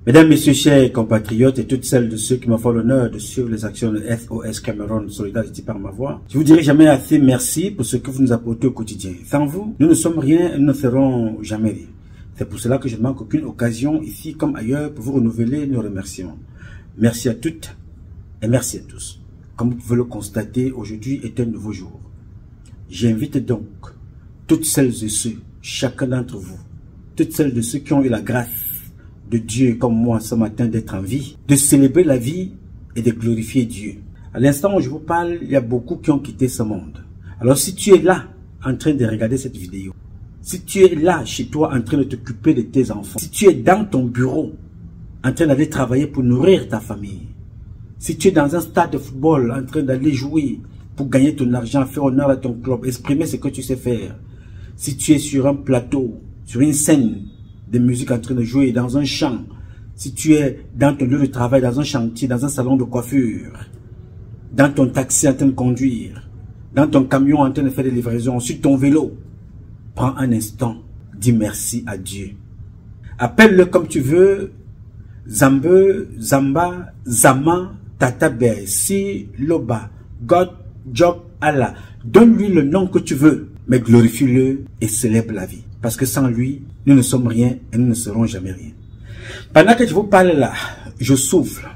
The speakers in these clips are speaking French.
Mesdames, Messieurs, chers compatriotes et toutes celles de ceux qui me font l'honneur de suivre les actions de SOS Cameroun Solidarité par ma voix, je vous dirai jamais assez merci pour ce que vous nous apportez au quotidien. Sans vous, nous ne sommes rien et nous ne serons jamais rien. C'est pour cela que je ne manque aucune occasion ici comme ailleurs pour vous renouveler nos remerciements. Merci à toutes et merci à tous. Comme vous pouvez le constater, aujourd'hui est un nouveau jour. J'invite donc toutes celles et ceux, chacun d'entre vous, toutes celles de ceux qui ont eu la grâce de Dieu comme moi ce matin d'être en vie, de célébrer la vie et de glorifier Dieu. À l'instant où je vous parle, il y a beaucoup qui ont quitté ce monde. Alors si tu es là en train de regarder cette vidéo, si tu es là chez toi en train de t'occuper de tes enfants, si tu es dans ton bureau en train d'aller travailler pour nourrir ta famille, si tu es dans un stade de football en train d'aller jouer pour gagner ton argent, faire honneur à ton club, exprimer ce que tu sais faire, si tu es sur un plateau, sur une scène de musique en train de jouer dans un champ, si tu es dans ton lieu de travail, dans un chantier, dans un salon de coiffure, dans ton taxi en train de conduire, dans ton camion en train de faire des livraisons, sur ton vélo, prends un instant, dis merci à Dieu. Appelle-le comme tu veux, Zambe, Zamba, Zama, Tatabe, Si, Loba, God, Job, Allah. Donne-lui le nom que tu veux, mais glorifie-le et célèbre la vie. Parce que sans lui, nous ne sommes rien et nous ne serons jamais rien. Pendant que je vous parle là, je souffle,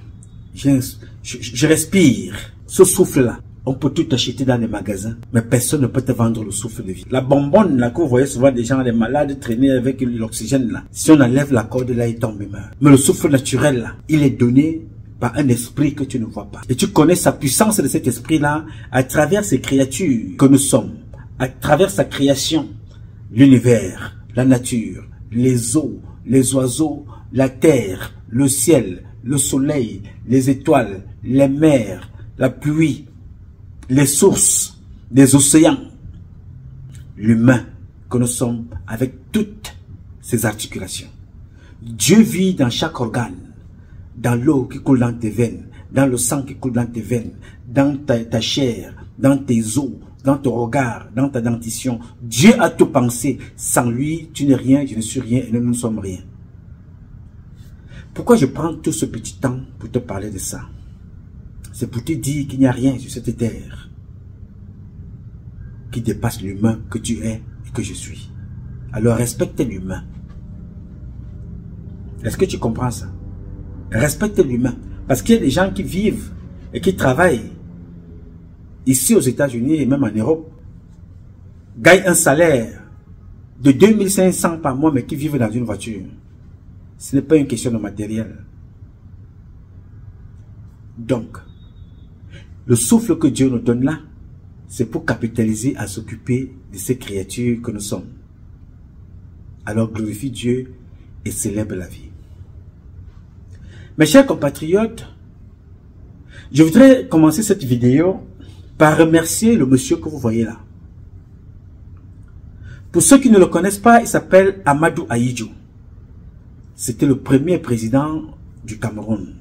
je respire. Ce souffle-là, on peut tout acheter dans les magasins, mais personne ne peut te vendre le souffle de vie. La bonbonne là que vous voyez souvent des gens, les malades traîner avec l'oxygène là, si on enlève la corde là, il tombe, il meurt. Mais le souffle naturel là, il est donné par un esprit que tu ne vois pas. Et tu connais sa puissance de cet esprit-là à travers ces créatures que nous sommes, à travers sa création, l'univers, la nature, les eaux, les oiseaux, la terre, le ciel, le soleil, les étoiles, les mers, la pluie, les sources, les océans, l'humain que nous sommes avec toutes ces articulations. Dieu vit dans chaque organe, dans l'eau qui coule dans tes veines, dans le sang qui coule dans tes veines, dans ta chair, dans tes os, dans ton regard, dans ta dentition. Dieu a tout pensé. Sans lui, tu n'es rien, je ne suis rien et nous ne sommes rien. Pourquoi je prends tout ce petit temps pour te parler de ça? C'est pour te dire qu'il n'y a rien sur cette terre qui dépasse l'humain que tu es et que je suis. Alors respecte l'humain. Est-ce que tu comprends ça? Respecte l'humain. Parce qu'il y a des gens qui vivent et qui travaillent ici aux États-Unis et même en Europe, gagnent un salaire de 2500 par mois mais qui vivent dans une voiture. Ce n'est pas une question de matériel. Donc, le souffle que Dieu nous donne là, c'est pour capitaliser à s'occuper de ces créatures que nous sommes. Alors glorifie Dieu et célèbre la vie. Mes chers compatriotes, je voudrais commencer cette vidéo par remercier le monsieur que vous voyez là. Pour ceux qui ne le connaissent pas, il s'appelle Amadou Ahidjo. C'était le premier président du Cameroun.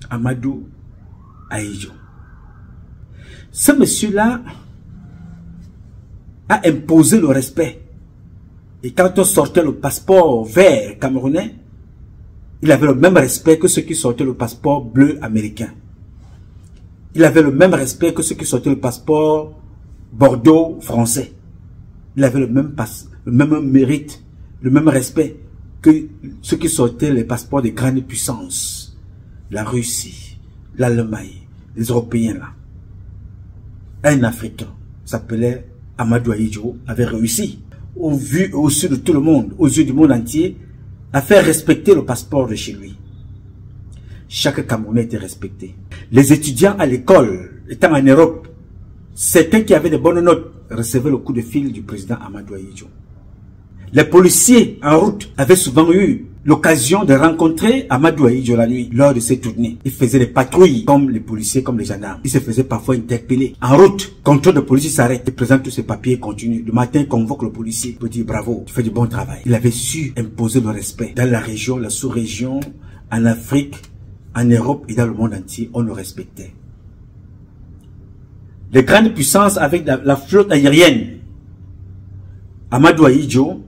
Amadou Ahidjo. Ce monsieur-là a imposé le respect. Et quand on sortait le passeport vert camerounais, il avait le même respect que ceux qui sortaient le passeport bleu américain. Il avait le même respect que ceux qui sortaient le passeport Bordeaux français. Il avait le même mérite, le même respect que ceux qui sortaient les passeports des grandes puissances. La Russie, l'Allemagne, les Européens là. Un Africain s'appelait Amadou Ahidjo avait réussi, aux yeux de tout le monde, aux yeux du monde entier, à faire respecter le passeport de chez lui. Chaque Camerounais était respecté. Les étudiants à l'école, étant en Europe, certains qui avaient de bonnes notes recevaient le coup de fil du président Amadou Ahidjo. Les policiers en route avaient souvent eu l'occasion de rencontrer Amadou Ahidjo la nuit lors de ses tournées. Il faisait des patrouilles comme les policiers, comme les gendarmes. Il se faisait parfois interpeller. En route, contrôle de police s'arrête. Il présente tous ses papiers et continue. Le matin, il convoque le policier pour dire bravo, tu fais du bon travail. Il avait su imposer le respect. Dans la région, la sous-région, en Afrique, en Europe et dans le monde entier, on le respectait. Les grandes puissances avec la flotte aérienne, Amadou Ahidjo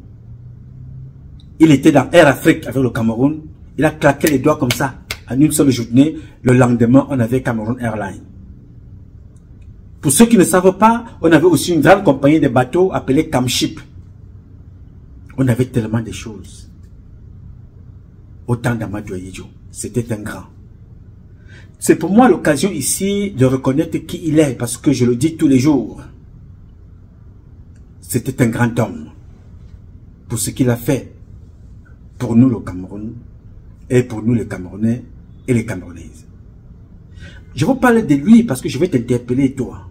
il était dans Air Afrique avec le Cameroun. Il a claqué les doigts comme ça, en une seule journée. Le lendemain, on avait Cameroun Airlines. Pour ceux qui ne savent pas, on avait aussi une grande compagnie de bateaux appelée Camship. On avait tellement de choses. Autant d'Amadou Ahidjo. C'était un grand. C'est pour moi l'occasion ici de reconnaître qui il est, parce que je le dis tous les jours. C'était un grand homme. Pour ce qu'il a fait pour nous le Cameroun, et pour nous les Camerounais et les Camerounaises. Je vous parle de lui parce que je vais t'interpeller toi.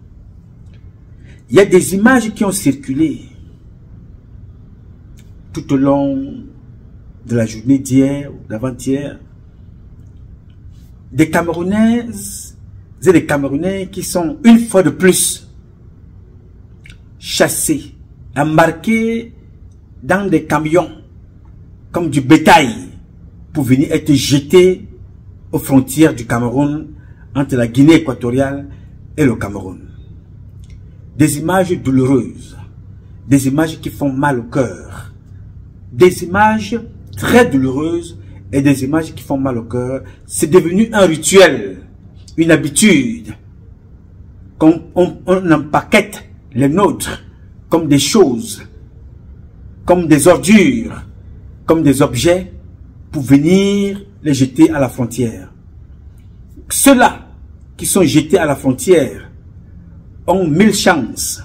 Il y a des images qui ont circulé tout au long de la journée d'hier ou d'avant-hier. Des Camerounaises et des Camerounais qui sont une fois de plus chassés, embarqués dans des camions comme du bétail pour venir être jetés aux frontières du Cameroun entre la Guinée équatoriale et le Cameroun. Des images douloureuses, des images qui font mal au cœur, des images très douloureuses et des images qui font mal au cœur. C'est devenu un rituel, une habitude, qu'on empaquette les nôtres comme des choses, comme des ordures, comme des objets pour venir les jeter à la frontière. Ceux-là qui sont jetés à la frontière ont 1000 chances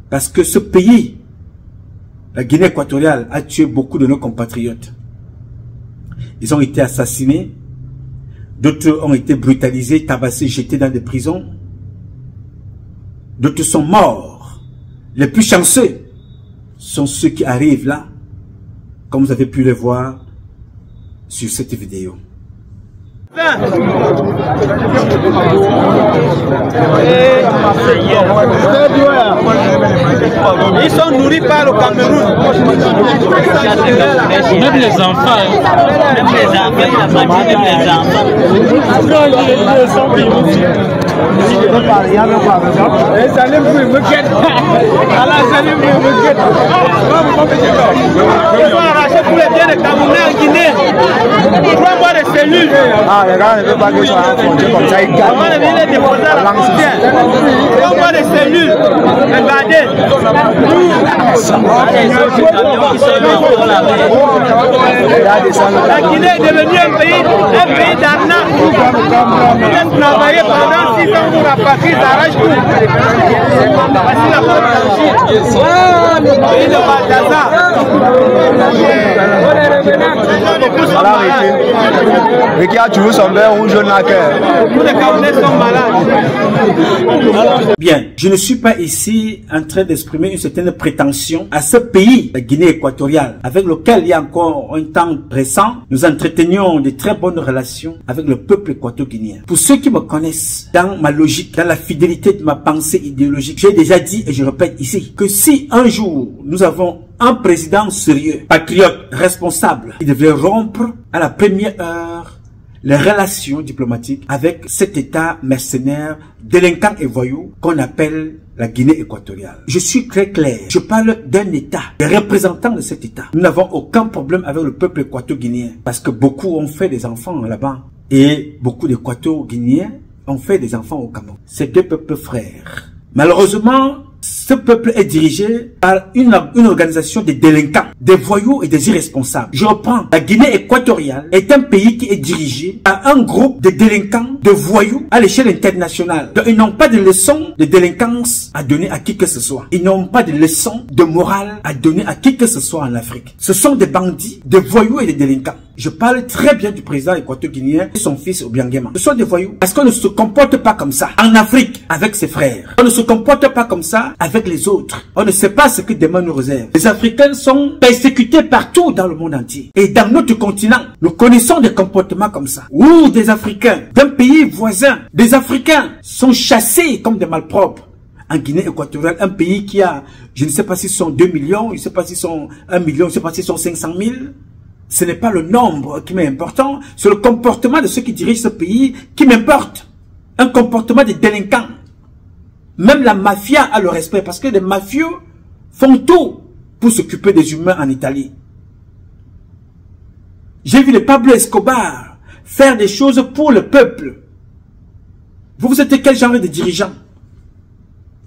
parce que ce pays, la Guinée équatoriale, a tué beaucoup de nos compatriotes. Ils ont été assassinés, d'autres ont été brutalisés, tabassés, jetés dans des prisons, d'autres sont morts. Les plus chanceux sont ceux qui arrivent là, comme vous avez pu le voir sur cette vidéo. Ils sont nourris par le Cameroun. Même les enfants. Même les enfants, il a pas dit même les enfants. Ils vont arracher tous les biens des Camerounais en Guinée. 3 mois de cellules. Ah, les gars ne veulent pas qu'ils soient affrontés comme ça. Ils gagnent. On va les déposer à la frontière. 3 mois de cellules. Regardez. La Guinée est devenue un pays d'arnaque. Vous êtes travaillé pendant 6 ans pour la patrie, ça arrache tout. Voici la Baltazar. Le pays de Baltazar. Mais qui a tué son père rouge au naqueur. Tous les Camerounais sont malades. Bien, je ne suis pas ici en train d'exprimer une certaine prétention à ce pays, la Guinée équatoriale, avec lequel il y a encore un temps récent, nous entretenions de très bonnes relations avec le peuple équato-guinéen. Pour ceux qui me connaissent, dans ma logique, dans la fidélité de ma pensée idéologique, j'ai déjà dit et je répète ici, que si un jour nous avons un président sérieux, patriote, responsable, il devrait rompre à la première heure les relations diplomatiques avec cet État mercenaire, délinquant et voyou qu'on appelle la Guinée équatoriale. Je suis très clair. Je parle d'un État, des représentants de cet État. Nous n'avons aucun problème avec le peuple équato-guinéen parce que beaucoup ont fait des enfants là-bas et beaucoup d'Équato-Guinéens ont fait des enfants au Cameroun. C'est deux peuples frères. Malheureusement, ce peuple est dirigé par une organisation de délinquants, des voyous et des irresponsables. Je reprends. La Guinée équatoriale est un pays qui est dirigé par un groupe de délinquants, de voyous à l'échelle internationale. Donc, ils n'ont pas de leçons de délinquance à donner à qui que ce soit. Ils n'ont pas de leçons de morale à donner à qui que ce soit en Afrique. Ce sont des bandits, des voyous et des délinquants. Je parle très bien du président équato-guinéen et son fils Obiangema. Ce sont des voyous. Parce qu'on ne se comporte pas comme ça en Afrique avec ses frères. On ne se comporte pas comme ça avec les autres. On ne sait pas ce que demain nous réserve. Les Africains sont persécutés partout dans le monde entier. Et dans notre continent, nous connaissons des comportements comme ça. Où des Africains d'un pays voisin, des Africains sont chassés comme des malpropres. En Guinée équatoriale, un pays qui a, je ne sais pas si ce sont 2 millions, je ne sais pas si ce sont 1 million, je ne sais pas si ce sont 500 000. Ce n'est pas le nombre qui m'est important, c'est le comportement de ceux qui dirigent ce pays qui m'importe. Un comportement de délinquants. Même la mafia a le respect parce que les mafieux font tout pour s'occuper des humains en Italie. J'ai vu le Pablo Escobar faire des choses pour le peuple. Vous êtes quel genre de dirigeant?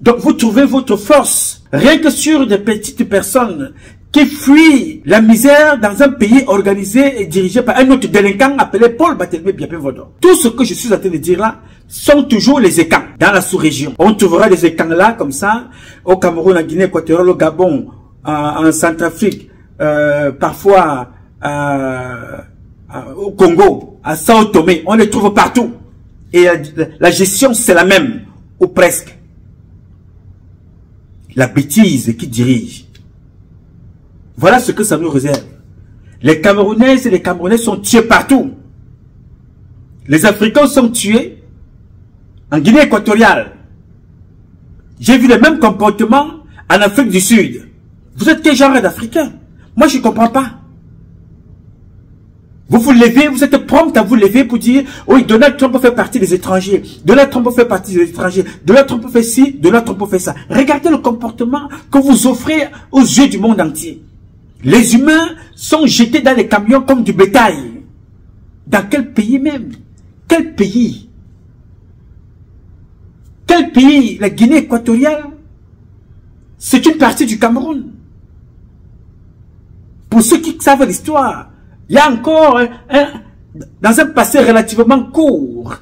Donc vous trouvez votre force rien que sur des petites personnes qui fuient la misère dans un pays organisé et dirigé par un autre délinquant appelé Paul Barthélémy Biapé-Vodou. Tout ce que je suis en train de dire là sont toujours les écans dans la sous-région. On trouvera des écans là comme ça au Cameroun, en Guinée équatoriale, au Gabon, en Centrafrique, parfois au Congo, à Sao Tomé. On les trouve partout. Et la gestion c'est la même, ou presque. La bêtise qui dirige. Voilà ce que ça nous réserve. Les Camerounaises et les Camerounais sont tués partout. Les Africains sont tués en Guinée équatoriale. J'ai vu le même comportement en Afrique du Sud. Vous êtes quel genre d'Africain? Moi, je ne comprends pas. Vous vous levez, vous êtes prompt à vous lever pour dire, oui, Donald Trump fait partie des étrangers. Donald Trump fait partie des étrangers. Donald Trump fait ci, Donald Trump fait ça. Regardez le comportement que vous offrez aux yeux du monde entier. Les humains sont jetés dans les camions comme du bétail. Dans quel pays même? Quel pays? Quel pays? La Guinée équatoriale? C'est une partie du Cameroun. Pour ceux qui savent l'histoire, il y a encore, dans un passé relativement court,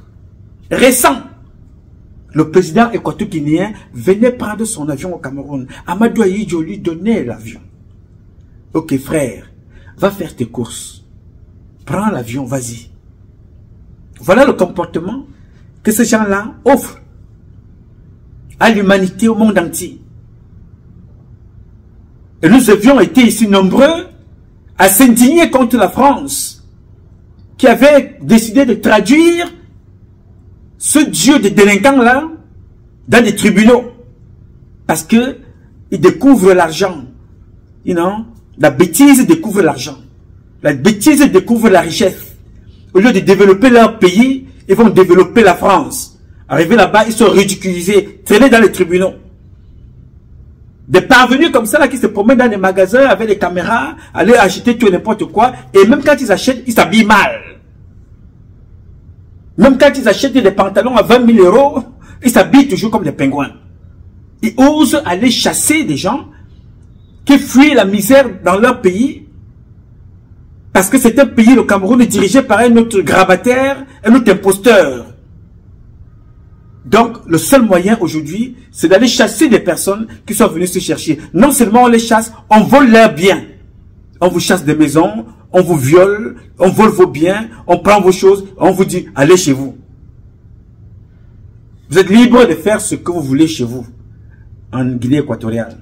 récent, le président équato-guinéen venait prendre son avion au Cameroun. Amadou Ahidjo lui donnait l'avion. Ok frère, va faire tes courses. Prends l'avion, vas-y. Voilà le comportement que ces gens-là offrent à l'humanité, au monde entier. Et nous avions été ici nombreux à s'indigner contre la France, qui avait décidé de traduire ce dieu de délinquants-là dans des tribunaux. Parce que ils découvrent l'argent. You know? La bêtise découvre l'argent. La bêtise découvre la richesse. Au lieu de développer leur pays, ils vont développer la France. Arrivés là-bas, ils sont ridiculisés, traînés dans les tribunaux. Des parvenus comme ça là qui se promènent dans les magasins avec les caméras, aller acheter tout et n'importe quoi, et même quand ils achètent, ils s'habillent mal. Même quand ils achètent des pantalons à 20 000 €, ils s'habillent toujours comme des pingouins. Ils osent aller chasser des gens qui fuient la misère dans leur pays, parce que c'est un pays, le Cameroun, dirigé par un autre grabataire, un autre imposteur. Donc, le seul moyen aujourd'hui, c'est d'aller chasser des personnes qui sont venues se chercher. Non seulement on les chasse, on vole leurs biens. On vous chasse des maisons, on vous viole, on vole vos biens, on prend vos choses, on vous dit, allez chez vous. Vous êtes libre de faire ce que vous voulez chez vous, en Guinée équatoriale.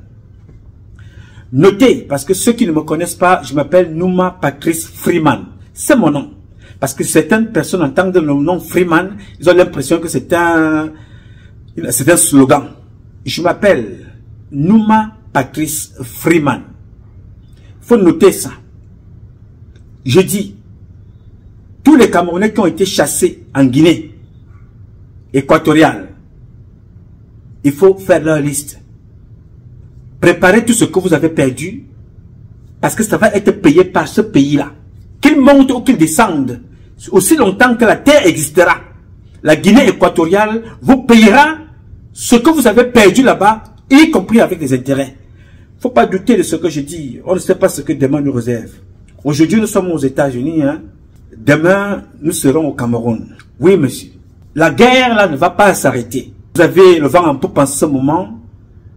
Notez, parce que ceux qui ne me connaissent pas, je m'appelle Nouma Patrice Freeman. C'est mon nom. Parce que certaines personnes entendent le nom Freeman, ils ont l'impression que c'est un slogan. Je m'appelle Nouma Patrice Freeman. Il faut noter ça. Je dis, tous les Camerounais qui ont été chassés en Guinée équatoriale, il faut faire leur liste. Préparez tout ce que vous avez perdu, parce que ça va être payé par ce pays-là. Qu'il monte ou qu'il descende, aussi longtemps que la terre existera, la Guinée équatoriale vous payera ce que vous avez perdu là-bas, y compris avec des intérêts. Il ne faut pas douter de ce que je dis. On ne sait pas ce que demain nous réserve. Aujourd'hui, nous sommes aux États-Unis. Hein. Demain, nous serons au Cameroun. Oui, monsieur. La guerre, là, ne va pas s'arrêter. Vous avez le vent en poupe en ce moment.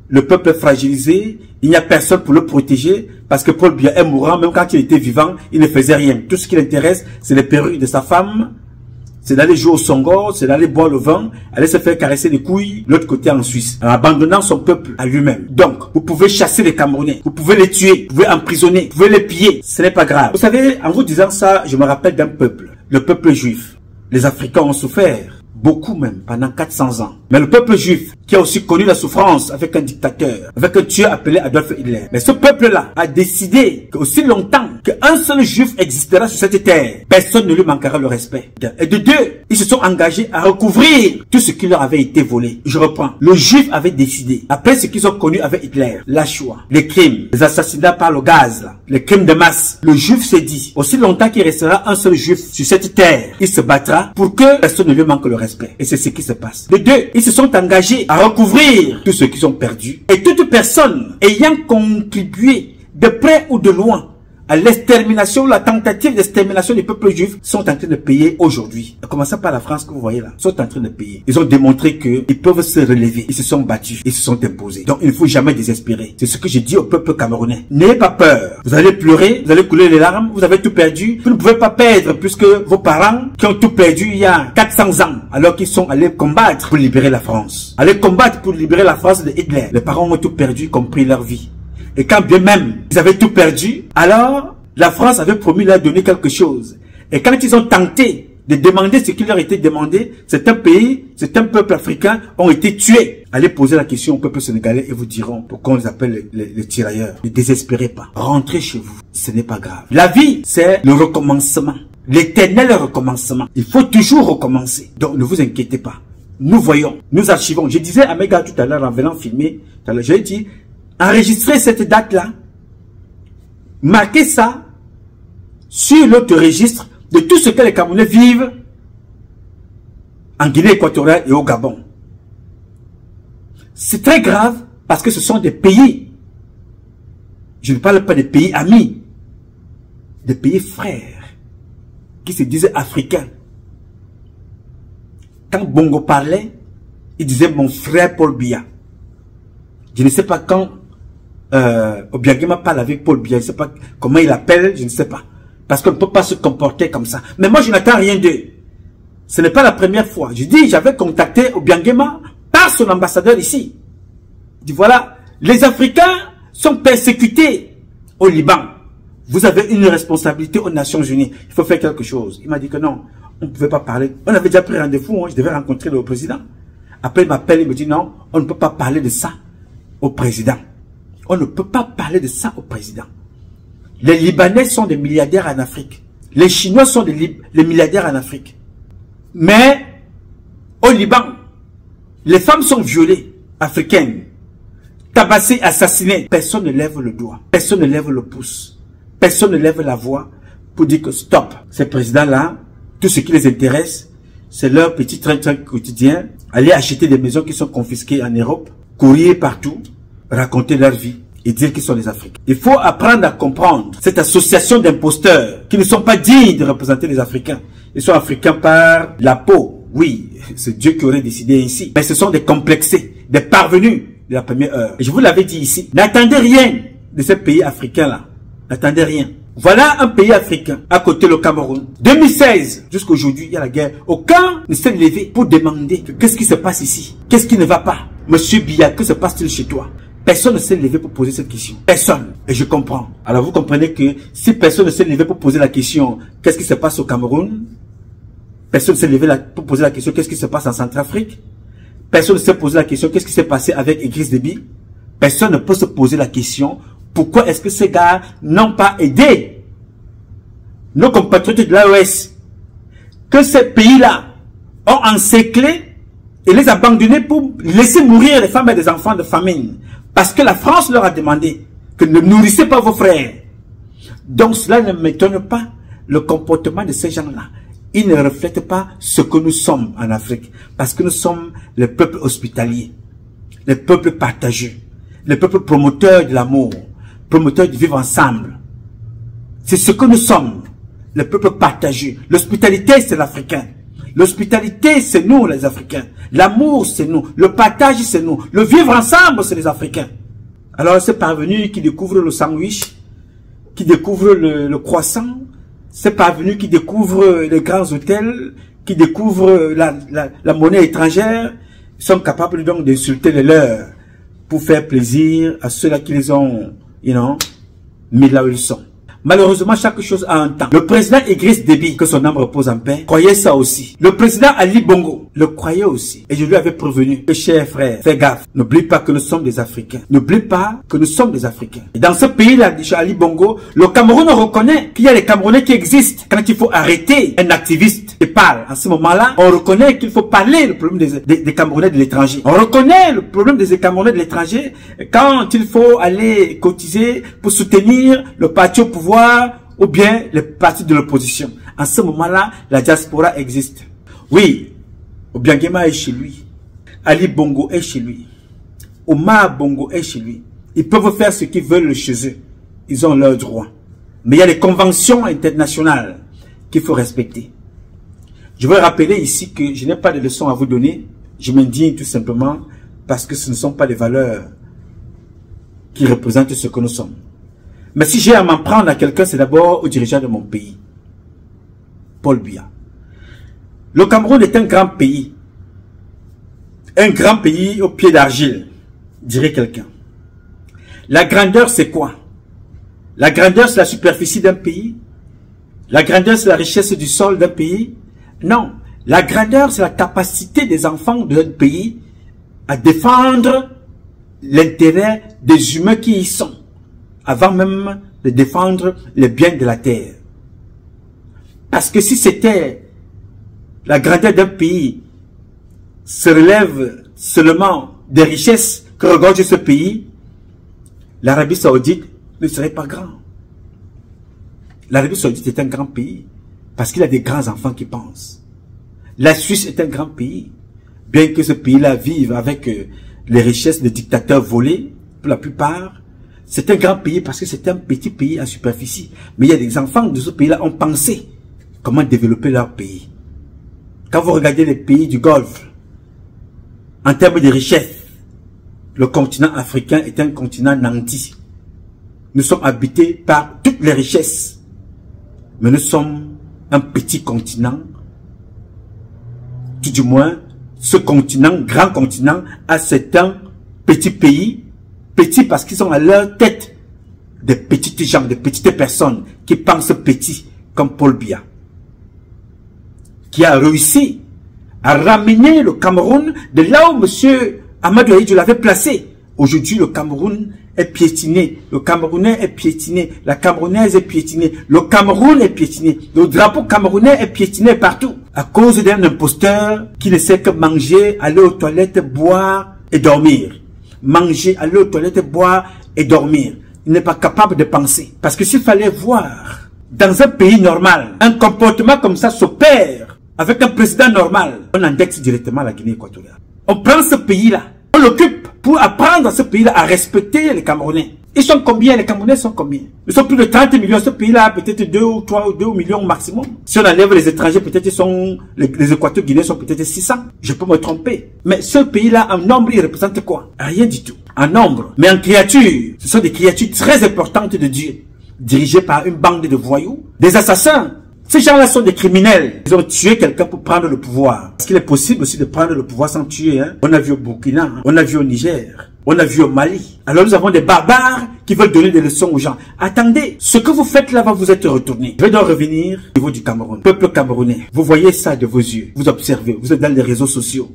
Le peuple est fragilisé. Il n'y a personne pour le protéger. Parce que Paul Biya est mourant. Même quand il était vivant, il ne faisait rien. Tout ce qui l'intéresse, c'est les perruques de sa femme. C'est d'aller jouer au songo, c'est d'aller boire le vin, aller se faire caresser les couilles, l'autre côté en Suisse, en abandonnant son peuple à lui-même. Donc, vous pouvez chasser les Camerounais, vous pouvez les tuer, vous pouvez emprisonner, vous pouvez les piller, ce n'est pas grave. Vous savez, en vous disant ça, je me rappelle d'un peuple, le peuple juif. Les Africains ont souffert, beaucoup même, pendant 400 ans. Mais le peuple juif, qui a aussi connu la souffrance avec un dictateur, avec un tueur appelé Adolf Hitler. Mais ce peuple-là a décidé qu'aussi longtemps qu'un seul juif existera sur cette terre, personne ne lui manquera le respect. Et de deux, ils se sont engagés à recouvrir tout ce qui leur avait été volé. Je reprends. Le juif avait décidé, après ce qu'ils ont connu avec Hitler, la Shoah, les crimes, les assassinats par le gaz, là, les crimes de masse, le juif s'est dit, aussi longtemps qu'il restera un seul juif sur cette terre, il se battra pour que personne ne lui manque le respect. Et c'est ce qui se passe. De deux, ils se sont engagés à recouvrir tout ce qu'ils ont perdu. Et toute personne ayant contribué de près ou de loin à l'extermination, la tentative d'extermination du peuple juif sont en train de payer aujourd'hui. En commençant par la France que vous voyez là, sont en train de payer. Ils ont démontré qu'ils peuvent se relever. Ils se sont battus. Ils se sont imposés. Donc il ne faut jamais désespérer. C'est ce que j'ai dit au peuple camerounais. N'ayez pas peur. Vous allez pleurer, vous allez couler les larmes, vous avez tout perdu. Vous ne pouvez pas perdre puisque vos parents qui ont tout perdu il y a 400 ans, alors qu'ils sont allés combattre pour libérer la France. Aller combattre pour libérer la France de Hitler. Les parents ont tout perdu, y compris leur vie. Et quand bien même ils avaient tout perdu, alors la France avait promis leur donner quelque chose. Et quand ils ont tenté de demander ce qui leur était demandé, certains pays, certains peuples africains ont été tués. Allez poser la question au peuple sénégalais et vous diront pourquoi on les appelle les tirailleurs. Ne désespérez pas. Rentrez chez vous. Ce n'est pas grave. La vie, c'est le recommencement. L'éternel recommencement. Il faut toujours recommencer. Donc ne vous inquiétez pas. Nous voyons, nous archivons. Je disais à mes gars tout à l'heure en venant filmer, j'ai dit, enregistrez cette date-là, marquez ça sur l'autre registre de tout ce que les Camerounais vivent en Guinée équatoriale et au Gabon. C'est très grave parce que ce sont des pays, je ne parle pas des pays amis, des pays frères qui se disaient africains. Quand Bongo parlait, il disait mon frère Paul Biya. Je ne sais pas quand Obiangema parle avec Paul Biya, je ne sais pas comment il appelle, je ne sais pas. Parce qu'on ne peut pas se comporter comme ça. Mais moi, je n'attends rien d'eux. Ce n'est pas la première fois. Je dis, j'avais contacté Obiangema par son ambassadeur ici. Je dis, voilà, les Africains sont persécutés au Liban. Vous avez une responsabilité aux Nations Unies. Il faut faire quelque chose. Il m'a dit que non, on ne pouvait pas parler. On avait déjà pris rendez-vous, je devais rencontrer le président. Après, il m'appelle, il me dit non, on ne peut pas parler de ça au président. On ne peut pas parler de ça au président. Les Libanais sont des milliardaires en Afrique. Les Chinois sont les milliardaires en Afrique. Mais, au Liban, les femmes sont violées, africaines, tabassées, assassinées. Personne ne lève le doigt. Personne ne lève le pouce. Personne ne lève la voix pour dire que stop. Ces présidents-là, tout ce qui les intéresse, c'est leur petit train-train quotidien. Aller acheter des maisons qui sont confisquées en Europe, courir partout, raconter leur vie et dire qu'ils sont les Africains. Il faut apprendre à comprendre cette association d'imposteurs qui ne sont pas dignes de représenter les Africains. Ils sont africains par la peau. Oui, c'est Dieu qui aurait décidé ainsi. Mais ce sont des complexés, des parvenus de la première heure. Et je vous l'avais dit ici, n'attendez rien de ces pays africains-là. N'attendez rien. Voilà un pays africain, à côté le Cameroun. 2016, jusqu'à aujourd'hui, il y a la guerre. Aucun ne s'est levé pour demander qu'est-ce qui se passe ici. Qu'est-ce qui ne va pas? Monsieur Biya, que se passe-t-il chez toi? Personne ne s'est levé pour poser cette question. Personne. Et je comprends. Alors vous comprenez que si personne ne s'est levé pour poser la question, qu'est-ce qui se passe au Cameroun? Personne ne s'est levé pour poser la question, qu'est-ce qui se passe en Centrafrique? Personne ne s'est posé la question, qu'est-ce qui s'est passé avec Idriss Déby? Personne ne peut se poser la question, pourquoi est-ce que ces gars n'ont pas aidé nos compatriotes de l'AES? Que ces pays-là ont encerclé et les abandonnés pour laisser mourir les femmes et les enfants de famine. Parce que la France leur a demandé que ne nourrissez pas vos frères. Donc cela ne m'étonne pas le comportement de ces gens-là. Ils ne reflètent pas ce que nous sommes en Afrique. Parce que nous sommes les peuples hospitaliers, les peuples partageux, les peuples promoteurs de l'amour, promoteurs du vivre ensemble. C'est ce que nous sommes, les peuples partageux. L'hospitalité, c'est l'Africain. L'hospitalité, c'est nous les Africains. L'amour, c'est nous. Le partage, c'est nous. Le vivre ensemble, c'est les Africains. Alors, ces parvenus qui découvrent le sandwich, qui découvrent le croissant, ces parvenus qui découvrent les grands hôtels, qui découvrent la monnaie étrangère, sont capables donc d'insulter les leurs pour faire plaisir à ceux-là qui les ont, mis là où ils sont. Malheureusement, chaque chose a un temps. Le président Idriss Déby, que son âme repose en paix, croyait ça aussi. Le président Ali Bongo le croyait aussi. Et je lui avais prévenu que, cher frère, fais gaffe. N'oublie pas que nous sommes des Africains. N'oublie pas que nous sommes des Africains. Et dans ce pays-là, chez Ali Bongo, le Cameroun reconnaît qu'il y a des Camerounais qui existent. Quand il faut arrêter un activiste qui parle, à ce moment-là, on reconnaît qu'il faut parler le problème des Camerounais de l'étranger. On reconnaît le problème des Camerounais de l'étranger quand il faut aller cotiser pour soutenir le parti au pouvoir ou bien les partis de l'opposition. En ce moment-là, la diaspora existe. Oui, Obiangema est chez lui. Ali Bongo est chez lui. Omar Bongo est chez lui. Ils peuvent faire ce qu'ils veulent chez eux. Ils ont leurs droits. Mais il y a des conventions internationales qu'il faut respecter. Je veux rappeler ici que je n'ai pas de leçons à vous donner. Je m'indigne tout simplement parce que ce ne sont pas des valeurs qui représentent ce que nous sommes. Mais si j'ai à m'en prendre à quelqu'un, c'est d'abord au dirigeant de mon pays, Paul Biya. Le Cameroun est un grand pays. Un grand pays au pied d'argile, dirait quelqu'un. La grandeur, c'est quoi? La grandeur, c'est la superficie d'un pays. La grandeur, c'est la richesse du sol d'un pays. Non, la grandeur, c'est la capacité des enfants d'un pays à défendre l'intérêt des humains qui y sont, avant même de défendre les biens de la terre. Parce que si c'était la grandeur d'un pays se relève seulement des richesses que regorge ce pays, l'Arabie Saoudite ne serait pas grand. L'Arabie Saoudite est un grand pays parce qu'il a des grands enfants qui pensent. La Suisse est un grand pays, bien que ce pays-là vive avec les richesses de dictateurs volés, pour la plupart. C'est un grand pays parce que c'est un petit pays à superficie. Mais il y a des enfants de ce pays-là ont pensé comment développer leur pays. Quand vous regardez les pays du Golfe, en termes de richesse, le continent africain est un continent nanti. Nous sommes habités par toutes les richesses. Mais nous sommes un petit continent. Tout du moins, ce continent, grand continent, a certains petits pays. Petits parce qu'ils ont à leur tête des petites gens, des petites personnes qui pensent petits, comme Paul Biya, qui a réussi à ramener le Cameroun de là où M. Amadou Ahidjo l'avait placé. Aujourd'hui, le Cameroun est piétiné, le Camerounais est piétiné, la Camerounaise est piétinée, le Cameroun est piétiné, le drapeau camerounais est piétiné partout, à cause d'un imposteur qui ne sait que manger, aller aux toilettes, boire et dormir. Manger, aller aux toilettes, boire et dormir. Il n'est pas capable de penser. Parce que s'il fallait voir, dans un pays normal, un comportement comme ça s'opère avec un président normal, on indexe directement la Guinée équatoriale. On prend ce pays-là, on l'occupe pour apprendre à ce pays-là à respecter les Camerounais. Ils sont combien? Les Camerounais sont combien? Ils sont plus de 30 millions. Ce pays-là, peut-être 2 ou 3 ou 2 millions maximum. Si on enlève les étrangers, peut-être ils sont, les Équatoriens guinéens sont peut-être 600. Je peux me tromper. Mais ce pays-là, en nombre, il représente quoi? Rien du tout. En nombre. Mais en créatures, ce sont des créatures très importantes de Dieu. Dirigées par une bande de voyous, des assassins. Ces gens-là sont des criminels. Ils ont tué quelqu'un pour prendre le pouvoir. Parce qu'il est possible aussi de prendre le pouvoir sans tuer. Hein? On a vu au Burkina, hein? On a vu au Niger, on a vu au Mali. Alors nous avons des barbares qui veulent donner des leçons aux gens. Attendez, ce que vous faites là va vous être retourné. Je vais donc revenir au niveau du Cameroun. Peuple camerounais, vous voyez ça de vos yeux. Vous observez, vous êtes dans les réseaux sociaux.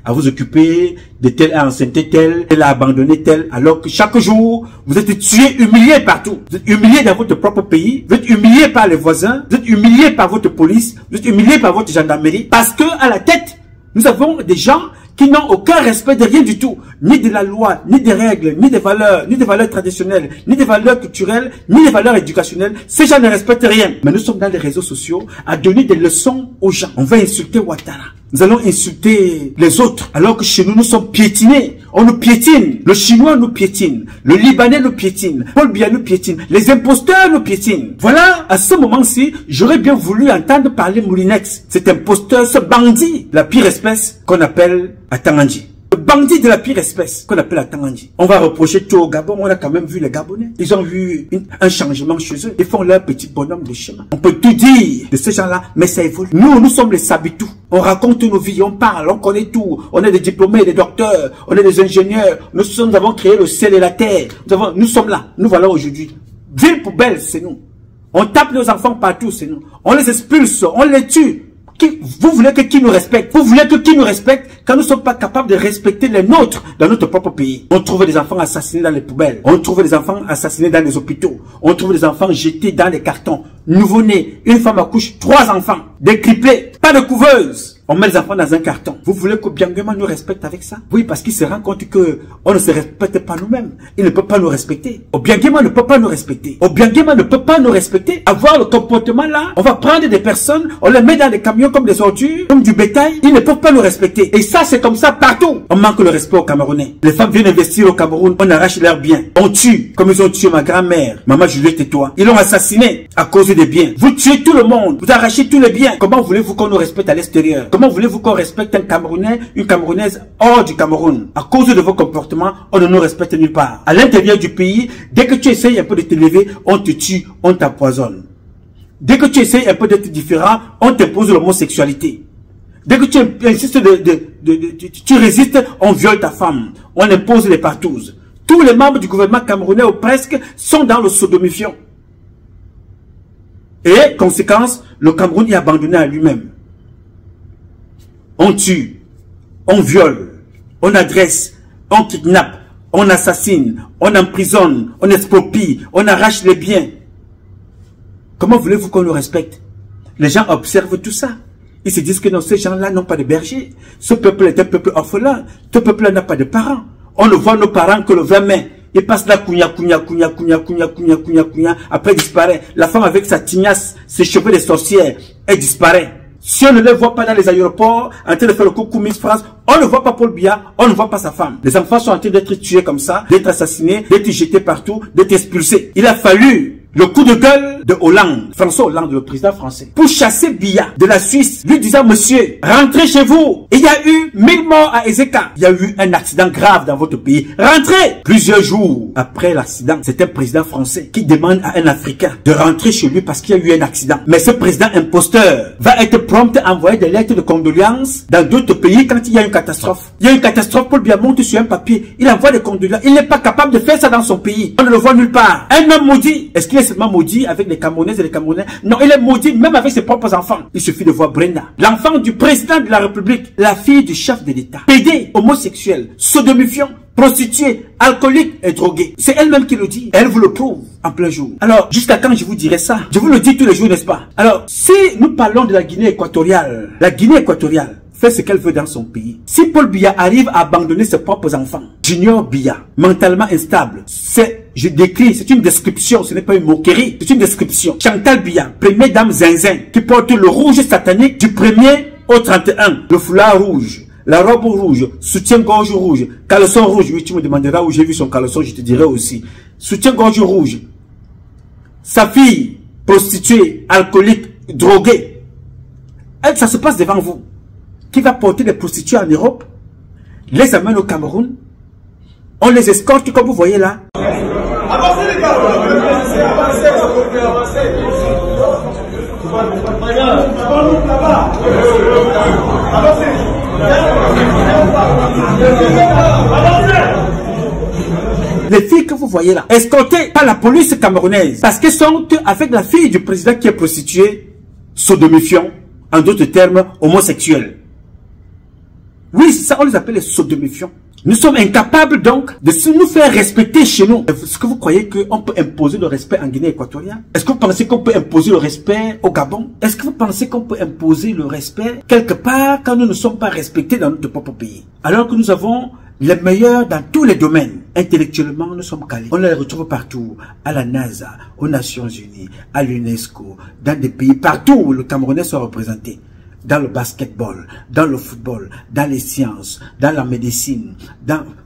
À vous occuper de tel a enceinté tel, tel a abandonné tel, alors que chaque jour, vous êtes tué, humilié partout. Vous êtes humilié dans votre propre pays, vous êtes humilié par les voisins, vous êtes humilié par votre police, vous êtes humilié par votre gendarmerie, parce que à la tête, nous avons des gens qui n'ont aucun respect de rien du tout, ni de la loi, ni des règles, ni des valeurs traditionnelles, ni des valeurs culturelles, ni des valeurs éducationnelles. Ces gens ne respectent rien. Mais nous sommes dans les réseaux sociaux à donner des leçons aux gens. On va insulter Ouattara. Nous allons insulter les autres, alors que chez nous, nous sommes piétinés. On nous piétine. Le Chinois nous piétine. Le Libanais nous piétine. Paul Biya nous piétine. Les imposteurs nous piétinent. Voilà, à ce moment-ci, j'aurais bien voulu entendre parler Moulinex. Cet imposteur, ce bandit, la pire espèce qu'on appelle Atangandji. Le bandit de la pire espèce qu'on appelle Atangandji. On va reprocher tout au Gabon. On a quand même vu les Gabonais. Ils ont vu un changement chez eux. Ils font leur petit bonhomme de chemin. On peut tout dire de ces gens-là, mais ça évolue. Nous sommes les Sabitou. On raconte nos vies, on parle, on connaît tout. On est des diplômés, des docteurs, on est des ingénieurs. Nous avons créé le ciel et la terre. Nous sommes là. Nous voilà aujourd'hui. Ville poubelle, c'est nous. On tape nos enfants partout, c'est nous. On les expulse, on les tue. Vous voulez que qui nous respecte? Vous voulez que qui nous respecte quand nous ne sommes pas capables de respecter les nôtres dans notre propre pays? On trouve des enfants assassinés dans les poubelles. On trouve des enfants assassinés dans les hôpitaux. On trouve des enfants jetés dans les cartons. Nouveau-nés, une femme accouche 3 enfants. Des triplés, pas de couveuse. On met les enfants dans un carton. Vous voulez que Obiangema nous respecte avec ça? Oui, parce qu'il se rend compte que on ne se respecte pas nous-mêmes. Il ne peut pas nous respecter. Obiangema ne peut pas nous respecter. Obiangema ne peut pas nous respecter. Avoir le comportement là, on va prendre des personnes, on les met dans des camions comme des ordures, comme du bétail. Ils ne peuvent pas nous respecter. Et ça, c'est comme ça partout. On manque le respect aux Camerounais. Les femmes viennent investir au Cameroun, on arrache leurs biens. On tue, comme ils ont tué ma grand-mère, maman Juliette et toi. Ils l'ont assassiné à cause des biens. Vous tuez tout le monde. Vous arrachez tous les biens. Comment voulez-vous qu'on nous respecte à l'extérieur? Comment voulez-vous qu'on respecte un Camerounais, une Camerounaise hors du Cameroun? À cause de vos comportements, on ne nous respecte nulle part. À l'intérieur du pays, dès que tu essayes un peu de te lever, on te tue, on t'empoisonne. Dès que tu essayes un peu d'être différent, on t'impose l'homosexualité. Dès que tu insistes tu résistes, on viole ta femme. On impose les partous. Tous les membres du gouvernement camerounais ou presque sont dans le sodomifiant. Et, conséquence, le Cameroun est abandonné à lui-même. On tue, on viole, on agresse, on kidnappe, on assassine, on emprisonne, on exproprie, on arrache les biens. Comment voulez-vous qu'on nous respecte? Les gens observent tout ça. Ils se disent que non, ces gens-là n'ont pas de berger. Ce peuple est un peuple orphelin. Ce peuple-là n'a pas de parents. On ne voit nos parents que le 20 mai. Ils passent là, cugna. Après, il disparaît. La femme avec sa tignasse, ses cheveux de sorcière, elle disparaît. Si on ne les voit pas dans les aéroports, en train de faire le coucou Miss France, on ne voit pas Paul Biya, on ne voit pas sa femme. Les enfants sont en train d'être tués comme ça, d'être assassinés, d'être jetés partout, d'être expulsés. Il a fallu le coup de gueule de Hollande, François Hollande, le président français, pour chasser Biya de la Suisse, lui disant, monsieur, rentrez chez vous. Il y a eu 1000 morts à Ezeka. Il y a eu un accident grave dans votre pays. Rentrez. Plusieurs jours après l'accident, c'est un président français qui demande à un Africain de rentrer chez lui parce qu'il y a eu un accident. Mais ce président imposteur va être prompt à envoyer des lettres de condoléances dans d'autres pays quand il y a une catastrophe. Il y a une catastrophe, Paul Biya monte sur un papier, il envoie des condoléances. Il n'est pas capable de faire ça dans son pays. On ne le voit nulle part. Un homme maudit. Est-ce qu'il est seulement maudit avec les Camerounaises et les Camerounais? Non, il est maudit même avec ses propres enfants. Il suffit de voir Brenda, l'enfant du président de la République, la fille du chef de l'État, pédé, homosexuel, sodomifiant, prostituée, alcoolique et droguée. C'est elle-même qui le dit. Elle vous le prouve en plein jour. Alors, jusqu'à quand je vous dirai ça? Je vous le dis tous les jours, n'est-ce pas? Alors, si nous parlons de la Guinée équatoriale, fait ce qu'elle veut dans son pays. Si Paul Biya arrive à abandonner ses propres enfants, Junior Biya, mentalement instable, je décris, c'est une description, ce n'est pas une moquerie, c'est une description. Chantal Biya, première dame zinzin, qui porte le rouge satanique du 1er au 31, le foulard rouge, la robe rouge, soutien-gorge rouge, caleçon rouge. Oui, tu me demanderas où j'ai vu son caleçon, je te dirai aussi. Soutien-gorge rouge. Sa fille, prostituée, alcoolique, droguée. Elle, ça se passe devant vous. Qui va porter les prostituées en Europe, les amène au Cameroun, on les escorte comme vous voyez là. Avancez les gars, les filles que vous voyez là, escortées par la police camerounaise, parce qu'elles sont avec la fille du président qui est prostituée, sodomifiant, en d'autres termes, homosexuel. Oui, c'est ça, on les appelle les sodomifiants. Nous sommes incapables donc de nous faire respecter chez nous. Est-ce que vous croyez qu'on peut imposer le respect en Guinée équatoriale? Est-ce que vous pensez qu'on peut imposer le respect au Gabon? Est-ce que vous pensez qu'on peut imposer le respect quelque part quand nous ne sommes pas respectés dans notre propre pays? Alors que nous avons les meilleurs dans tous les domaines. Intellectuellement, nous sommes calés. On les retrouve partout, à la NASA, aux Nations Unies, à l'UNESCO, dans des pays partout où le Camerounais soit représenté. Dans le basketball, dans le football, dans les sciences, dans la médecine,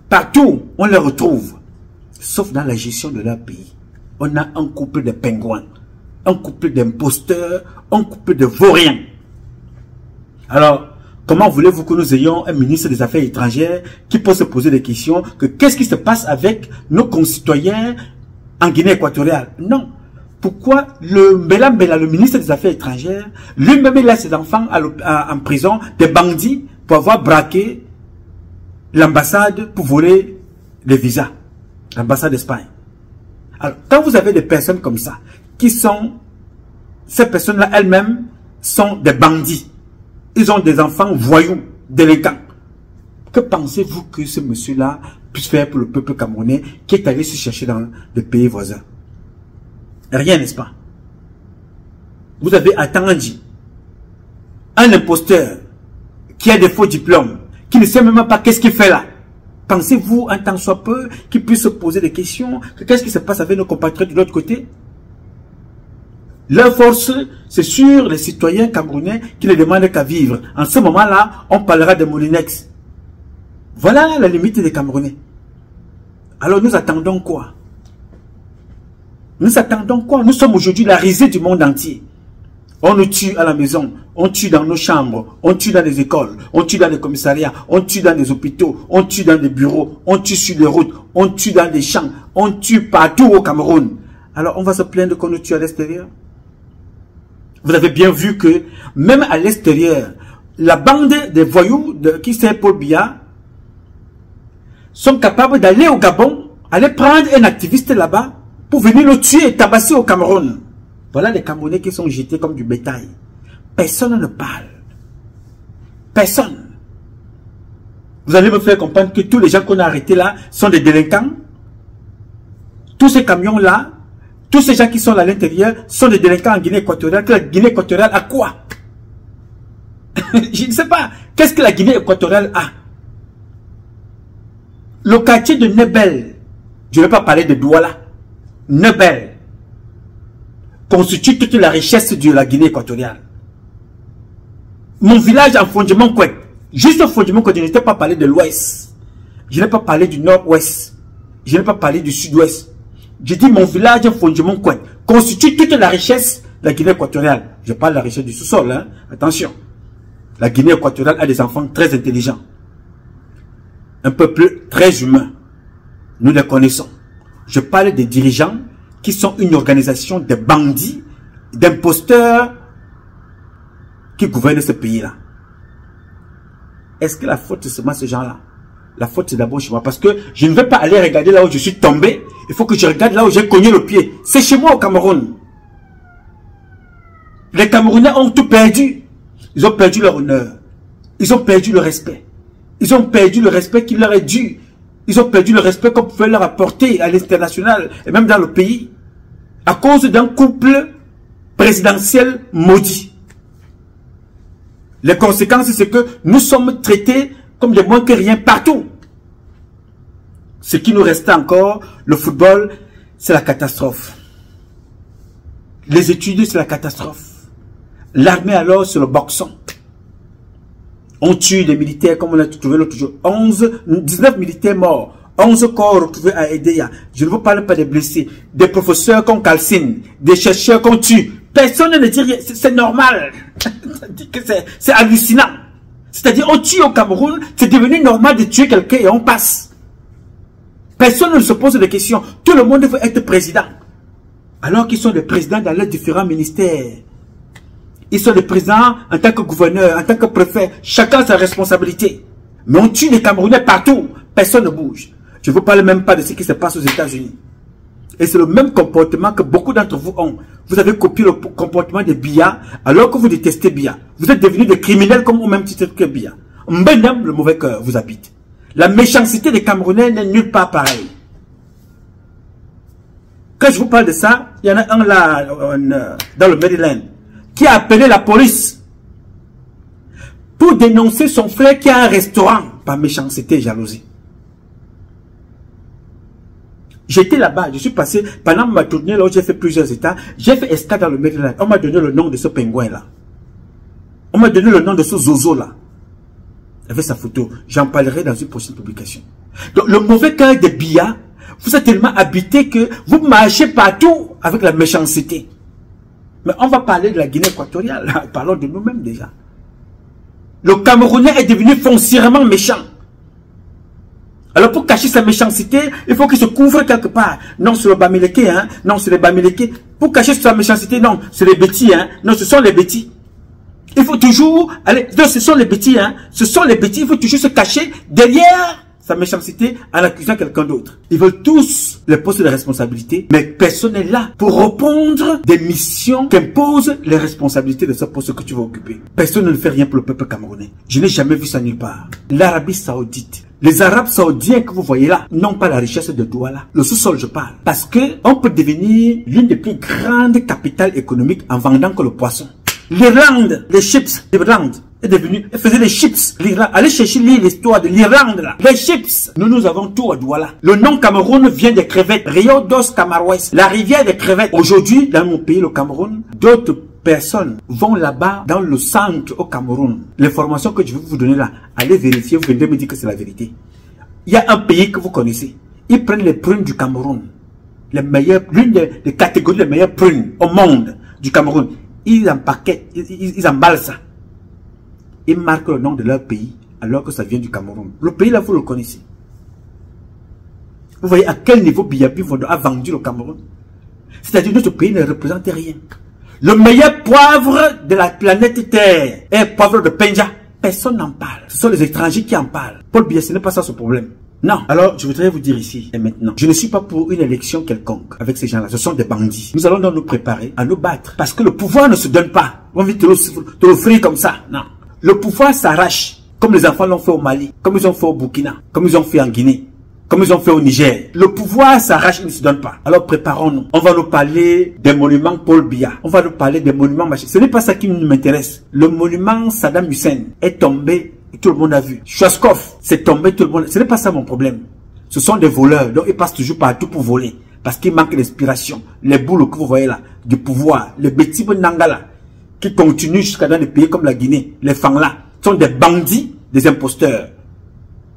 partout, on les retrouve. Sauf dans la gestion de leur pays. On a un couple de pingouins, un couple d'imposteurs, un couple de vauriens. Alors, comment voulez-vous que nous ayons un ministre des Affaires étrangères qui peut se poser des questions que qu'est-ce qui se passe avec nos concitoyens en Guinée équatoriale? Non. Pourquoi le Mbela, le ministre des Affaires étrangères, lui-même il a ses enfants en prison, des bandits, pour avoir braqué l'ambassade pour voler les visas, l'ambassade d'Espagne. Alors, quand vous avez des personnes comme ça, qui sont ces personnes-là elles-mêmes sont des bandits. Ils ont des enfants voyous, délinquants. Que pensez-vous que ce monsieur-là puisse faire pour le peuple camerounais qui est allé se chercher dans les pays voisins? Rien, n'est-ce pas? Vous avez Atangandji, un imposteur qui a des faux diplômes, qui ne sait même pas qu'est-ce qu'il fait là. Pensez-vous, un tant soit peu, qu'il puisse se poser des questions? Qu'est-ce qui se passe avec nos compatriotes de l'autre côté? Leur force, c'est sur les citoyens camerounais qui ne demandent qu'à vivre. En ce moment-là, on parlera de Moulinex. Voilà la limite des Camerounais. Alors nous attendons quoi? Nous attendons quoi? Nous sommes aujourd'hui la risée du monde entier. On nous tue à la maison, on tue dans nos chambres, on tue dans les écoles, on tue dans les commissariats, on tue dans les hôpitaux, on tue dans les bureaux, on tue sur les routes, on tue dans les champs, on tue partout au Cameroun. Alors on va se plaindre qu'on nous tue à l'extérieur? Vous avez bien vu que même à l'extérieur, la bande des voyous qui c'est Paul Biya sont capables d'aller au Gabon, aller prendre un activiste là-bas pour venir le tuer et tabasser au Cameroun. Voilà les Camerounais qui sont jetés comme du bétail. Personne ne parle. Personne. Vous allez me faire comprendre que tous les gens qu'on a arrêtés là sont des délinquants. Tous ces camions-là, tous ces gens qui sont à l'intérieur sont des délinquants en Guinée équatoriale. Que la Guinée équatoriale a quoi? Je ne sais pas. Qu'est-ce que la Guinée équatoriale a? Le quartier de Nebel, je ne vais pas parler de Douala, Nebel, constitue toute la richesse de la Guinée équatoriale. Mon village en Fondement Kouet, juste au Fondement Kouet, je n'ai pas parlé de l'ouest, je n'ai pas parlé du nord-ouest, je n'ai pas parlé du sud-ouest. Je dis mon village en Fondement Kouet constitue toute la richesse de la Guinée équatoriale. Je parle de la richesse du sous-sol, hein? Attention. La Guinée équatoriale a des enfants très intelligents. Un peuple très humain. Nous les connaissons. Je parle des dirigeants qui sont une organisation de bandits, d'imposteurs qui gouvernent ce pays-là. Est-ce que la faute c'est seulement ces gens-là? La faute c'est d'abord chez moi. Parce que je ne vais pas aller regarder là où je suis tombé. Il faut que je regarde là où j'ai cogné le pied. C'est chez moi au Cameroun. Les Camerounais ont tout perdu. Ils ont perdu leur honneur. Ils ont perdu le respect. Ils ont perdu le respect qui leur est dû. Ils ont perdu le respect qu'on pouvait leur apporter à l'international et même dans le pays. À cause d'un couple présidentiel maudit. Les conséquences, c'est que nous sommes traités comme des moins que rien partout. Ce qui nous reste encore, le football, c'est la catastrophe. Les études, c'est la catastrophe. L'armée alors, c'est le boxon. On tue des militaires comme on a trouvé l'autre jour. 19 militaires morts. 11 corps retrouvés à Edea. Je ne vous parle pas des blessés. Des professeurs qu'on calcine. Des chercheurs qu'on tue. Personne ne dit rien. C'est normal. C'est hallucinant. C'est-à-dire, on tue au Cameroun. C'est devenu normal de tuer quelqu'un et on passe. Personne ne se pose de questions. Tout le monde veut être président. Alors qu'ils sont des présidents dans leurs différents ministères. Ils sont des présidents en tant que gouverneur, en tant que préfet. Chacun a sa responsabilité. Mais on tue les Camerounais partout. Personne ne bouge. Je ne vous parle même pas de ce qui se passe aux États-Unis. Et c'est le même comportement que beaucoup d'entre vous ont. Vous avez copié le comportement de Biya alors que vous détestez Biya. Vous êtes devenus des criminels comme au même titre que Biya. Mbenam, le mauvais cœur, vous habite. La méchanceté des Camerounais n'est nulle part pareille. Quand je vous parle de ça, il y en a un là, dans le Maryland, qui a appelé la police pour dénoncer son frère qui a un restaurant par méchanceté et jalousie. J'étais là-bas, je suis passé, pendant ma tournée là où j'ai fait plusieurs états, j'ai fait escale dans le Maryland. On m'a donné le nom de ce pingouin là. On m'a donné le nom de ce zozo là. Avec sa photo. J'en parlerai dans une prochaine publication. Donc le mauvais cœur de Biya, vous êtes tellement habité que vous marchez partout avec la méchanceté. Mais on va parler de la Guinée équatoriale. Parlons de nous-mêmes déjà. Le Camerounais est devenu foncièrement méchant. Alors pour cacher sa méchanceté, il faut qu'il se couvre quelque part. Non, c'est le Bamileke, hein. Non, c'est les Bamileke. Pour cacher sa méchanceté, non, c'est les bêtis, hein. Non, ce sont les bêtis. Il faut toujours aller. Non, ce sont les bêtis, hein. Ce sont les bêtis. Il faut toujours se cacher derrière sa méchanceté en accusant quelqu'un d'autre. Ils veulent tous les postes de responsabilité, mais personne n'est là pour répondre des missions qu'imposent les responsabilités de ce poste que tu vas occuper. Personne ne fait rien pour le peuple camerounais. Je n'ai jamais vu ça nulle part. L'Arabie Saoudite, les Arabes saoudiens que vous voyez là n'ont pas la richesse de Douala. Le sous-sol, je parle. Parce que on peut devenir l'une des plus grandes capitales économiques en vendant que le poisson. L'Irlande, les chips d'Irlande est devenue, elle faisait les chips. L'Irlande, allez chercher l'histoire de l'Irlande là. Les chips. Nous avons tout à Douala. Le nom Cameroun vient des crevettes. Rio dos Camaroes. La rivière des crevettes. Aujourd'hui, dans mon pays, le Cameroun, d'autres personnes vont là-bas dans le centre au Cameroun. L'information que je vais vous donner là, allez vérifier, vous venez me dire que c'est la vérité. Il y a un pays que vous connaissez. Ils prennent les prunes du Cameroun. Les meilleures, l'une des catégories des meilleures prunes au monde du Cameroun. Ils empaquettent, ils emballent ça. Ils marquent le nom de leur pays alors que ça vient du Cameroun. Le pays là, vous le connaissez. Vous voyez à quel niveau Biyabi a vendu le Cameroun. C'est-à-dire que notre pays ne représente rien. Le meilleur poivre de la planète Terre est le poivre de Penja. Personne n'en parle. Ce sont les étrangers qui en parlent. Paul Biya, ce n'est pas ça ce problème. Non. Alors, je voudrais vous dire ici et maintenant, je ne suis pas pour une élection quelconque avec ces gens-là. Ce sont des bandits. Nous allons donc nous préparer à nous battre. Parce que le pouvoir ne se donne pas. On veut te l'offrir comme ça. Non. Le pouvoir s'arrache. Comme les enfants l'ont fait au Mali. Comme ils ont fait au Burkina. Comme ils ont fait en Guinée. Comme ils ont fait au Niger. Le pouvoir s'arrache, il ne se donne pas. Alors préparons-nous. On va nous parler des monuments Paul Biya. On va nous parler des monuments machin. Ce n'est pas ça qui m'intéresse. Le monument Saddam Hussein est tombé. Tout le monde a vu. Schwarzkopf, c'est tombé, tout le monde. Ce n'est pas ça mon problème. Ce sont des voleurs. Donc ils passent toujours partout pour voler. Parce qu'il manque d'inspiration. Les boules que vous voyez là, du pouvoir. Les bêtises Nangala, qui continuent jusqu'à dans des pays comme la Guinée. Les Fangla sont des bandits, des imposteurs.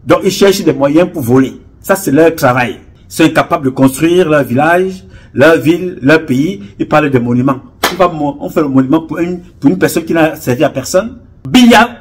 Donc ils cherchent des moyens pour voler. Ça c'est leur travail. Ils sont incapables de construire leur village, leur ville, leur pays. Ils parlent de monuments. On fait le monument pour une personne qui n'a servi à personne. Biya,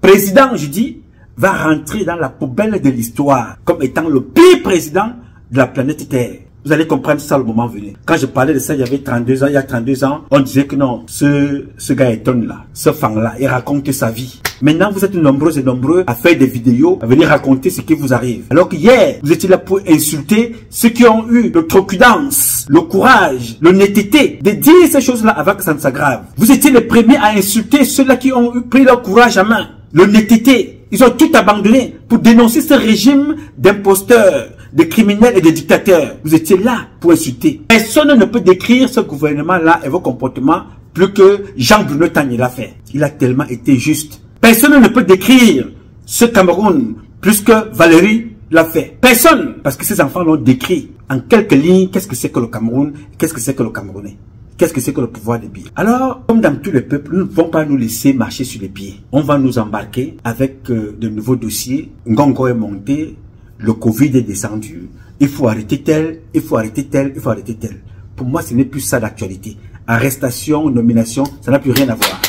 président, je dis, va rentrer dans la poubelle de l'histoire comme étant le pire président de la planète Terre. Vous allez comprendre ça le moment venu. Quand je parlais de ça, il y avait 32 ans, il y a 32 ans, on disait que non, ce gars étonne là, ce fan-là, il raconte sa vie. Maintenant, vous êtes nombreux et nombreux à faire des vidéos, à venir raconter ce qui vous arrive. Alors qu'hier, vous étiez là pour insulter ceux qui ont eu le trocudance, le courage, l'honnêteté de dire ces choses-là avant que ça ne s'aggrave. Vous étiez les premiers à insulter ceux-là qui ont pris leur courage à main, l'honnêteté. Ils ont tout abandonné pour dénoncer ce régime d'imposteurs, de criminels et de dictateurs. Vous étiez là pour insulter. Personne ne peut décrire ce gouvernement-là et vos comportements plus que Jean-Bruno Tagné l'a fait. Il a tellement été juste. Personne ne peut décrire ce Cameroun plus que Valérie l'a fait. Personne. Parce que ces enfants l'ont décrit en quelques lignes. Qu'est-ce que c'est que le Cameroun? Qu'est-ce que c'est que le Camerounais? Qu'est-ce que c'est que le pouvoir des Biya? Alors, comme dans tous les peuples, nous ne pouvons pas nous laisser marcher sur les pieds. On va nous embarquer avec de nouveaux dossiers. Ngongo est monté, le Covid est descendu. Il faut arrêter tel, il faut arrêter tel, il faut arrêter tel. Pour moi, ce n'est plus ça d'actualité. Arrestation, nomination, ça n'a plus rien à voir.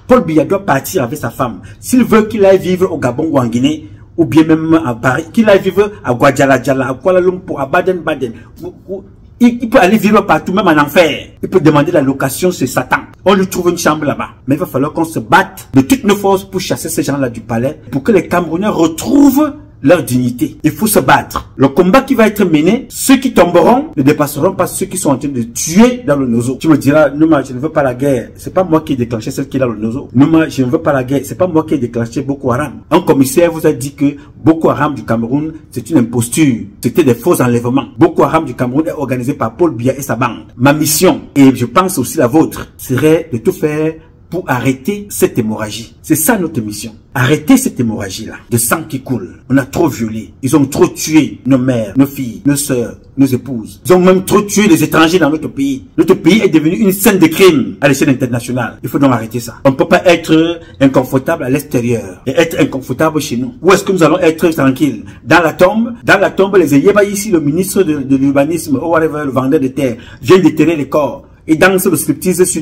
Paul Biya doit partir avec sa femme. S'il veut qu'il aille vivre au Gabon ou en Guinée, ou bien même à Paris, qu'il aille vivre à Guadalajara, à Kuala Lumpur, à Baden-Baden. Il peut aller vivre partout, même en enfer. Il peut demander la location chez Satan. On lui trouve une chambre là-bas. Mais il va falloir qu'on se batte de toutes nos forces pour chasser ces gens-là du palais, pour que les Camerounais retrouvent leur dignité. Il faut se battre. Le combat qui va être mené, ceux qui tomberont ne dépasseront pas ceux qui sont en train de tuer dans le nozo. Tu me diras, Nouma, je ne veux pas la guerre. C'est pas moi qui ai déclenché celle qui est dans le nozo. Nouma, je ne veux pas la guerre. C'est pas moi qui ai déclenché Boko Haram. Un commissaire vous a dit que Boko Haram du Cameroun, c'est une imposture. C'était des faux enlèvements. Boko Haram du Cameroun est organisé par Paul Biya et sa bande. Ma mission, et je pense aussi la vôtre, serait de tout faire pour arrêter cette hémorragie. C'est ça notre mission. Arrêter cette hémorragie-là, de sang qui coule. On a trop violé. Ils ont trop tué nos mères, nos filles, nos sœurs, nos épouses. Ils ont même trop tué les étrangers dans notre pays. Notre pays est devenu une scène de crime à l'échelle internationale. Il faut donc arrêter ça. On ne peut pas être inconfortable à l'extérieur et être inconfortable chez nous. Où est-ce que nous allons être tranquilles? Dans la tombe, les Eyeba ici, le ministre de l'urbanisme, ou whatever, le vendeur de terre, vient déterrer les corps. Et danse le striptease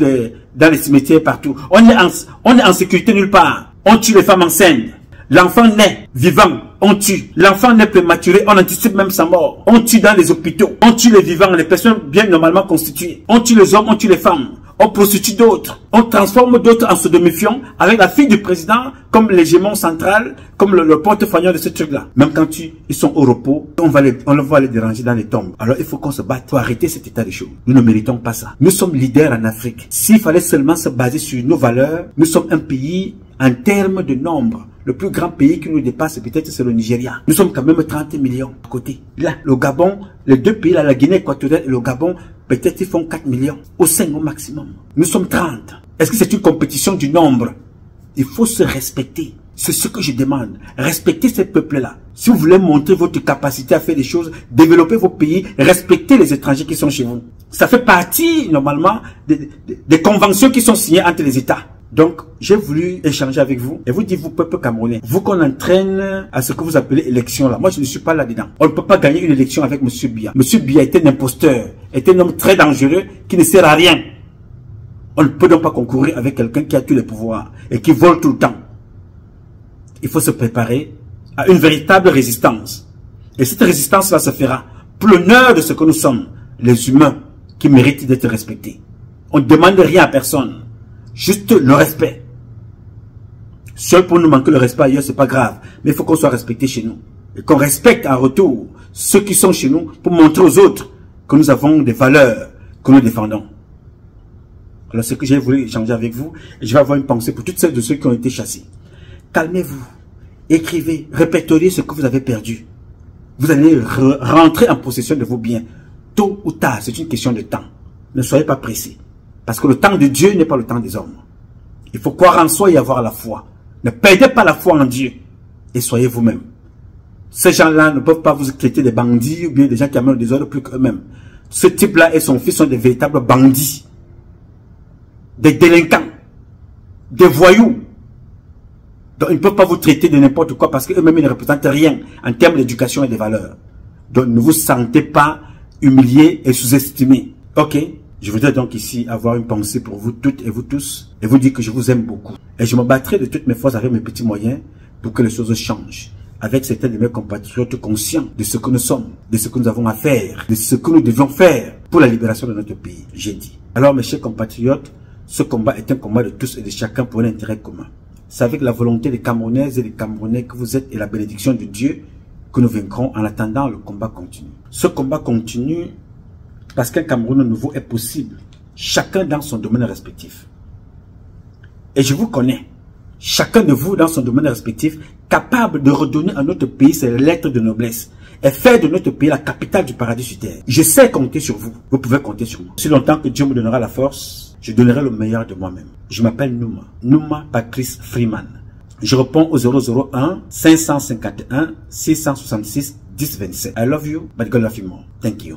dans les cimetières partout. On est en sécurité nulle part. On tue les femmes enceintes. L'enfant naît vivant, on tue. L'enfant naît prématuré, on anticipe même sa mort. On tue dans les hôpitaux. On tue les vivants, les personnes bien normalement constituées. On tue les hommes, on tue les femmes. On prostitue d'autres. On transforme d'autres en sodomifiants avec la fille du président comme l'hégémon central, comme le porte-fanion de ce truc-là. Même quand ils sont au repos, on va les déranger dans les tombes. Alors il faut qu'on se batte pour arrêter cet état de choses. Nous ne méritons pas ça. Nous sommes leaders en Afrique. S'il fallait seulement se baser sur nos valeurs, nous sommes un pays en termes de nombre. Le plus grand pays qui nous dépasse, peut-être, c'est le Nigeria. Nous sommes quand même 30 millions à côté. Là, le Gabon, les deux pays, là, la Guinée équatoriale et le Gabon, peut-être ils font 4 millions. Au 5 au maximum. Nous sommes 30. Est-ce que c'est une compétition du nombre? Il faut se respecter. C'est ce que je demande. Respectez ces peuples-là. Si vous voulez montrer votre capacité à faire des choses, développer vos pays, respectez les étrangers qui sont chez vous. Ça fait partie, normalement, des conventions qui sont signées entre les États. Donc, j'ai voulu échanger avec vous et vous dire, vous, peuple camerounais, vous qu'on entraîne à ce que vous appelez élection là. Moi, je ne suis pas là-dedans. On ne peut pas gagner une élection avec M. Biya. M. Biya était un imposteur, était un homme très dangereux qui ne sert à rien. On ne peut donc pas concourir avec quelqu'un qui a tous les pouvoirs et qui vole tout le temps. Il faut se préparer à une véritable résistance. Et cette résistance-là se fera pour l'honneur de ce que nous sommes, les humains qui méritent d'être respectés. On ne demande rien à personne. Juste le respect. Seul pour nous manquer le respect ailleurs, c'est pas grave. Mais il faut qu'on soit respecté chez nous. Et qu'on respecte en retour ceux qui sont chez nous pour montrer aux autres que nous avons des valeurs que nous défendons. Alors c'est que j'ai voulu échanger avec vous. Et je vais avoir une pensée pour toutes celles de ceux qui ont été chassés. Calmez-vous. Écrivez, répertoriez ce que vous avez perdu. Vous allez rentrer en possession de vos biens. Tôt ou tard, c'est une question de temps. Ne soyez pas pressés. Parce que le temps de Dieu n'est pas le temps des hommes. Il faut croire en soi et avoir la foi. Ne perdez pas la foi en Dieu. Et soyez vous-même. Ces gens-là ne peuvent pas vous traiter des bandits ou bien des gens qui amènent des ordres plus qu'eux-mêmes. Ce type-là et son fils sont des véritables bandits. Des délinquants. Des voyous. Donc ils ne peuvent pas vous traiter de n'importe quoi parce qu'eux-mêmes ils ne représentent rien en termes d'éducation et de valeurs. Donc ne vous sentez pas humiliés et sous-estimés. Ok? Je voudrais donc ici avoir une pensée pour vous toutes et vous tous et vous dire que je vous aime beaucoup. Et je me battrai de toutes mes forces avec mes petits moyens pour que les choses changent. Avec certains de mes compatriotes conscients de ce que nous sommes, de ce que nous avons à faire, de ce que nous devions faire pour la libération de notre pays. J'ai dit. Alors mes chers compatriotes, ce combat est un combat de tous et de chacun pour un intérêt commun. C'est avec la volonté des Camerounaises et des Camerounais que vous êtes et la bénédiction de Dieu que nous vaincrons. En attendant, le combat continue. Ce combat continue parce qu'un Cameroun nouveau est possible, chacun dans son domaine respectif. Et je vous connais, chacun de vous dans son domaine respectif, capable de redonner à notre pays ses lettres de noblesse et faire de notre pays la capitale du paradis sur terre. Je sais compter sur vous, vous pouvez compter sur moi. Si longtemps que Dieu me donnera la force, je donnerai le meilleur de moi-même. Je m'appelle Nouma, Nouma Patrice Freeman. Je réponds au 001 551 666 1027. I love you, but God love you more. Thank you.